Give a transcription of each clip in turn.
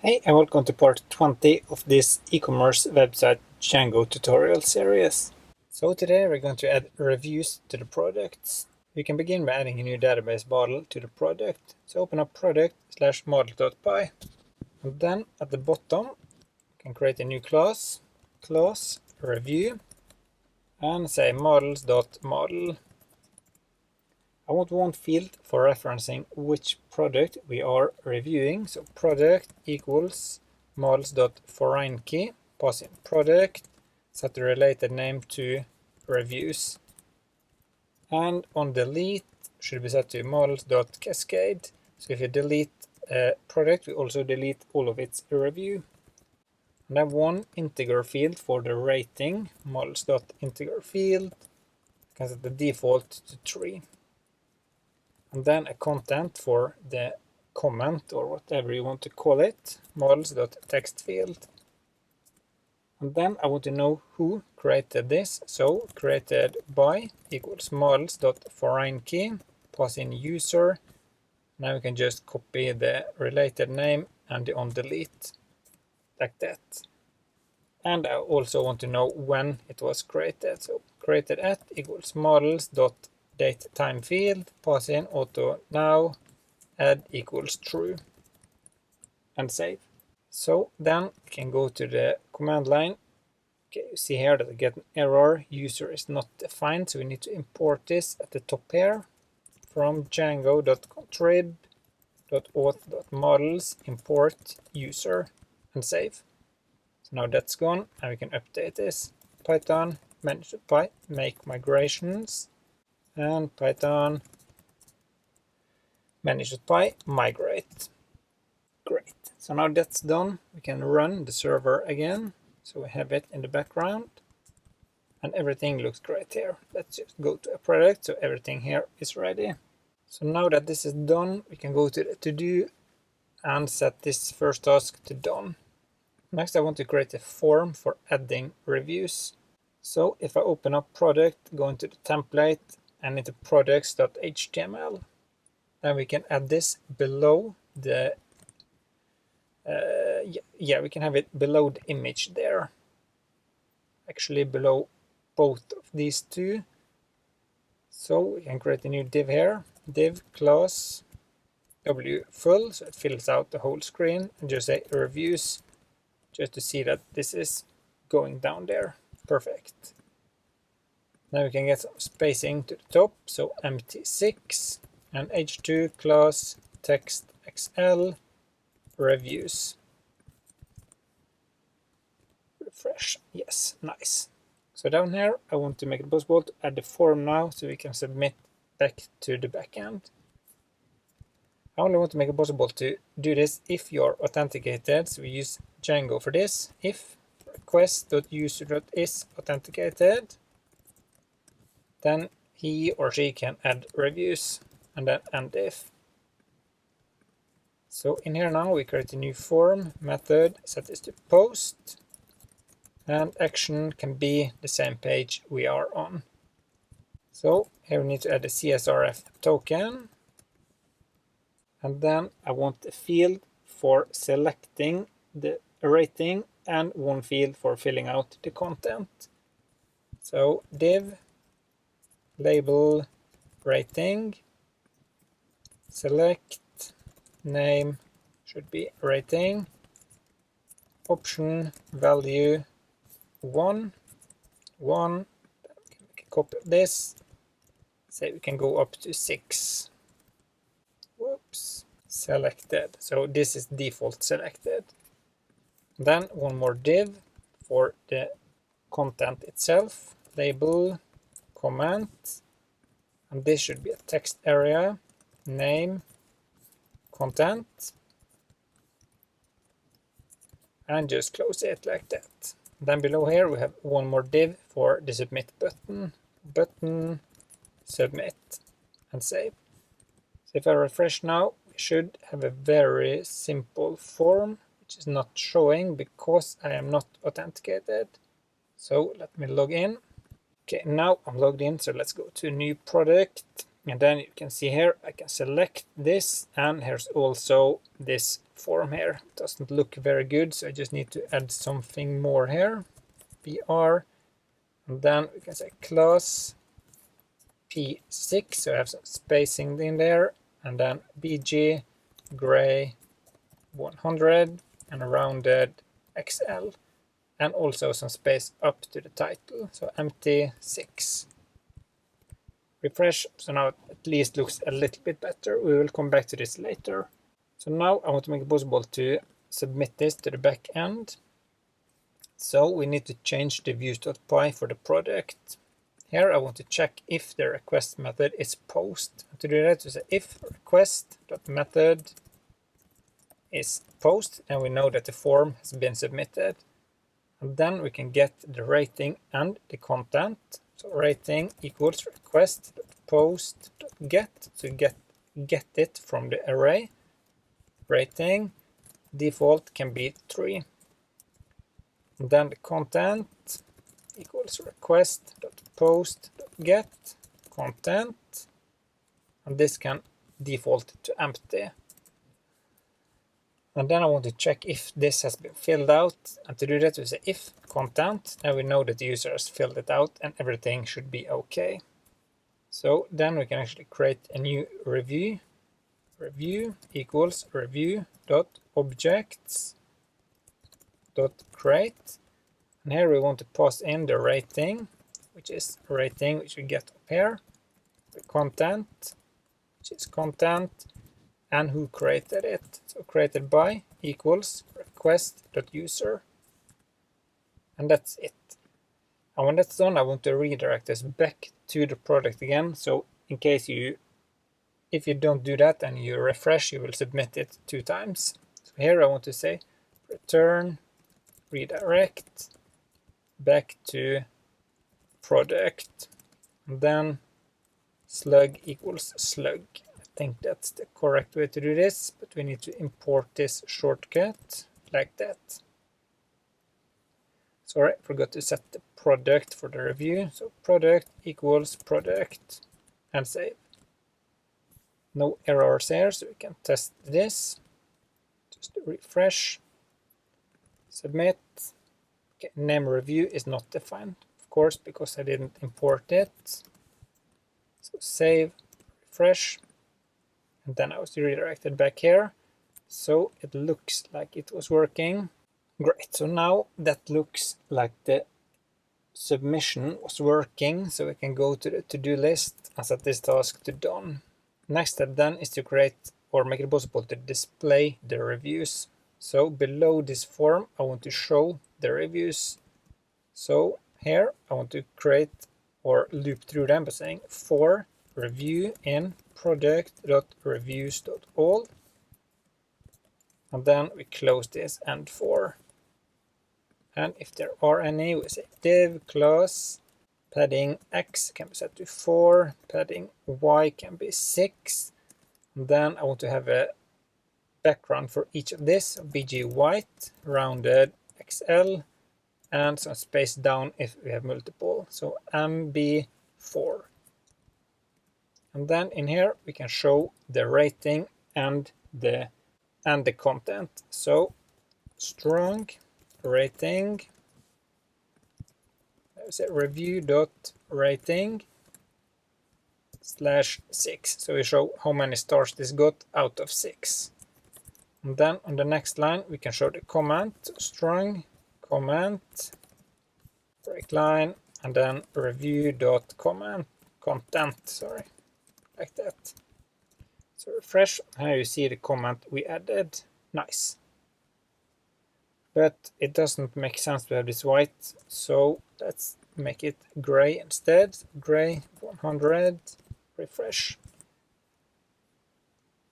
Hey, and welcome to part 20 of this e-commerce website Django tutorial series. So today we're going to add reviews to the products. We can begin by adding a new database model to the product. So open up product/model.py, and then at the bottom we can create a new class review, and say models.model. I want one field for referencing which product we are reviewing. So product equals models.foreign key, pass in product, set the related name to reviews. And on delete should be set to models.cascade. So if you delete a product, we also delete all of its review. And then one integer field for the rating, models.integer field. You can set the default to 3. And then a content for the comment or whatever you want to call it, models.text field. And then I want to know who created this. So created by equals models.foreign key, pass in user. Now we can just copy the related name and the on delete like that. And I also want to know when it was created. So created at equals models.date time field, pass in auto now, add equals true, and save. So then we can go to the command line. Okay, you see here that I get an error, user is not defined, so we need to import this at the top here from django.contrib.auth.models import user, and save. So now that's gone, and we can update this. Python manage.py make migrations, and Python manage.py migrate. Great. So now that's done, we can run the server again. So we have it in the background, and everything looks great here. Let's just go to a product, so everything here is ready. So now that this is done, we can go to the to-do and set this first task to done. Next, I want to create a form for adding reviews. So if I open up product, go into the template and into products.html, then we can add this below the we can have it below the image there. Actually below both of these two. So we can create a new div here, div class w full, so it fills out the whole screen, and just say reviews, just to see that this is going down there. Perfect. Now we can get some spacing to the top, so empty6 and h2 class text xl reviews. Refresh. Yes, nice. So down here I want to make it possible to add the form now, so we can submit back to the backend. I only want to make it possible to do this if you're authenticated, so we use Django for this. If request.user.is authenticated, then he or she can add reviews, and then end if. So in here now we create a new form method, set this to post, and action can be the same page we are on. So here we need to add a CSRF token, and then I want a field for selecting the rating and one field for filling out the content. So div label rating, select name should be rating, option value 1, then we can copy this, say we can go up to 6. Whoops, selected. So this is default selected. Then one more div for the content itself, label comment, and this should be a text area, name, content, and just close it like that. Then below here we have one more div for the submit button, submit, and save. So if I refresh now, we should have a very simple form, which is not showing because I am not authenticated. So let me log in. Okay, now I'm logged in, so let's go to new product, And then you can see here, I can select this, and here's also this form here. It doesn't look very good, so I just need to add something more here. BR, and then we can say class P6, so I have some spacing in there, and then BG, gray 100, and a rounded XL, and also some space up to the title, so empty 6. Refresh, so now it at least looks a little bit better. We will come back to this later. So now I want to make it possible to submit this to the back end. So we need to change the views.py for the product. Here I want to check if the request method is post. To do that, we say if request.method is post, and we know that the form has been submitted. And then we can get the rating and the content. So rating equals request.post.get. So get it from the array. Rating default can be 3. And then the content equals request.post.get content. And this can default to empty. And then I want to check if this has been filled out. And to do that, we say if content, and we know that the user has filled it out and everything should be okay. So then we can actually create a new review. Review equals review.objects.create. And here we want to pass in the rating, which is rating, which we get up here. The content, which is content, and who created it. So created by equals request.user. And that's it. And when that's done, I want to redirect this back to the product again. So in case if you don't do that and you refresh, you will submit it 2 times. So here I want to say return redirect back to product. And then slug equals slug. I think that's the correct way to do this, but we need to import this shortcut like that. Sorry, I forgot to set the product for the review. So product equals product and save. No errors here, so we can test this. Just refresh, submit. Okay, name review is not defined, of course, because I didn't import it. So save, refresh. And then I was redirected back here. So it looks like it was working. Great, so now that looks like the submission was working. So we can go to the to-do list and set this task to done. Next step then is to create or make it possible to display the reviews. So below this form, I want to show the reviews. So here I want to create or loop through them by saying for review in product.reviews.all, and then we close this and for. And if there are any, we say div class padding x can be set to 4, padding y can be 6. And then I want to have a background for each of this, bg white, rounded xl, and some space down if we have multiple, so mb4. And then in here we can show the rating and the content. So strong rating, there's a review.rating /6. So we show how many stars this got out of 6. And then on the next line we can show the comment, strong comment, break line, and then review.comment content, sorry, like that. So refresh, here you see the comment we added. Nice. But it doesn't make sense to have this white, so let's make it gray instead. Gray 100, refresh.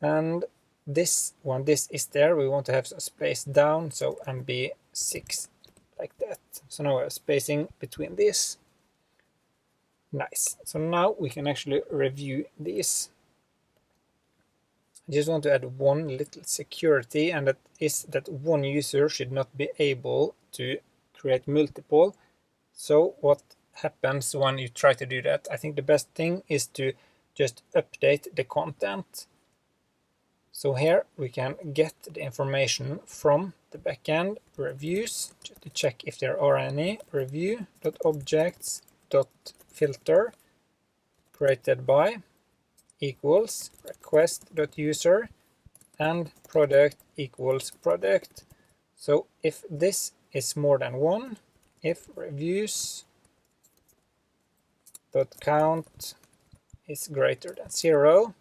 And this one, this is there, we want to have some space down, so MB6 like that. So now we have spacing between these. Nice. So now we can actually review these. I just want to add one little security, and that is that one user should not be able to create multiple. So what happens when you try to do that? I think the best thing is to just update the content. So here we can get the information from the backend reviews, just to check if there are any. Review.objects.filter created by equals request.user and product equals product. So if this is more than 1, if reviews.count is greater than 0,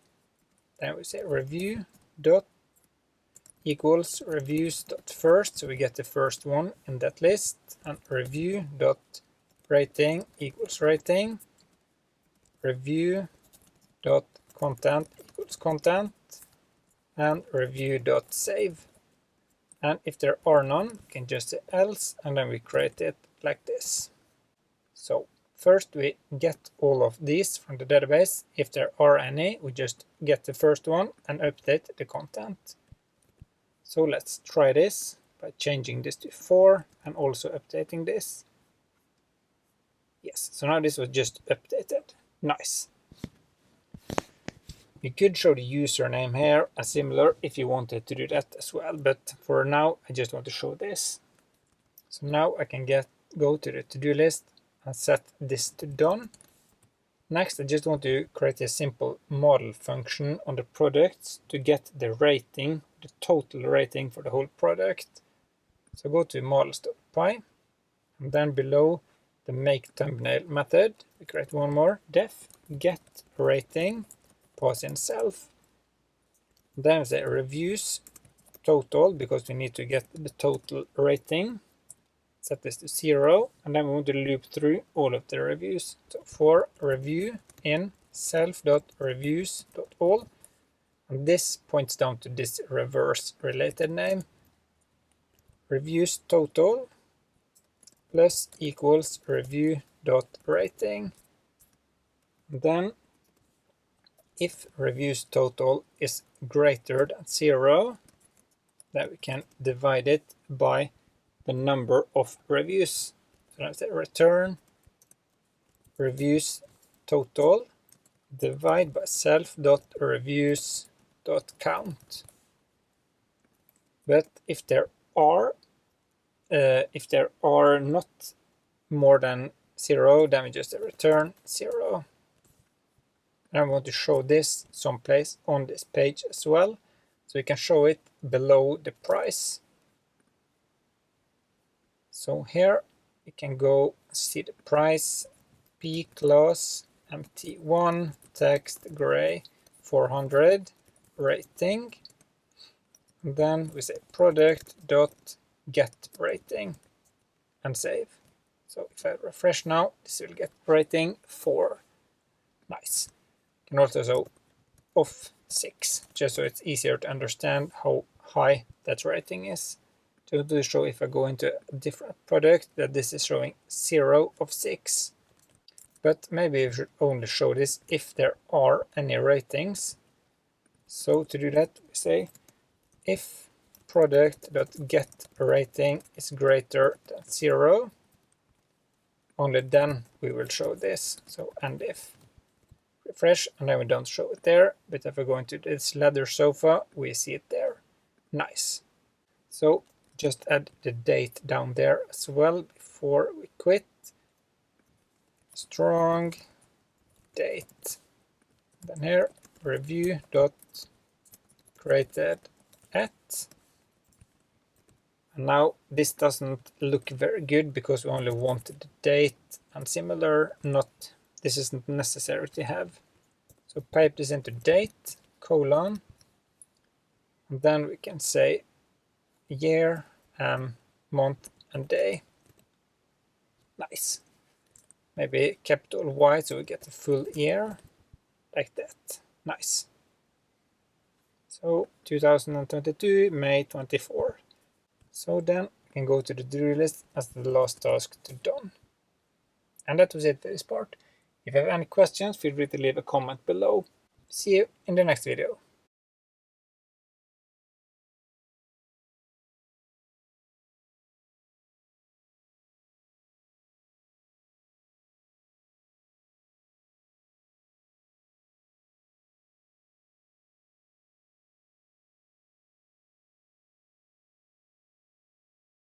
then we say review dot equals reviews.first, so we get the first one in that list, and review dot rating equals rating, review dot content equals content, and review dot save. And if there are none, we can just say else, and then we create it like this. So first we get all of these from the database. If there are any, we just get the first one and update the content. So let's try this by changing this to 4 and also updating this. Yes, so now this was just updated. Nice. You could show the username here as similar if you wanted to do that as well, but for now I just want to show this. So now I can go to the to-do list and set this to done. Next, I just want to create a simple model function on the products to get the rating, the total rating for the whole product. So go to models.py, and then below the make thumbnail method, we create one more def get rating, pass in self. Then we say reviews total, because we need to get the total rating. Set this to 0, and then we want to loop through all of the reviews. So for review in self.reviews.all, and this points down to this reverse related name, reviews total plus equals review.rating. Then if reviews total is greater than 0, then we can divide it by the number of reviews. So let's say return reviews total divide by self.reviews.count. But if there are not more than 0, then we just return 0. And I want to show this someplace on this page as well, so we can show it below the price. So here we can go see the price, P class MT1 text gray 400 rating, and then we say product dot get rating and save. So if I refresh now, this will get rating 4. Nice. You can also show off 6, just so it's easier to understand how high that rating is. To show if I go into a different product that this is showing 0 of 6. But maybe we should only show this if there are any ratings. So to do that, we say if product.get rating is greater than 0, only then we will show this. So and if. Refresh, and then we don't show it there, but if I go into this leather sofa, we see it there. Nice. So just add the date down there as well before we quit. Strong date. Then here review dot created at. And now this doesn't look very good because we only wanted the date and similar, not this isn't necessary to have. So pipe this into date, colon, and then we can say year, month, and day. Nice. Maybe capital Y so we get a full year, like that. Nice. So 2022, May 24. So then we can go to the to-do list as the last task to done. And that was it for this part. If you have any questions, feel free to leave a comment below. See you in the next video.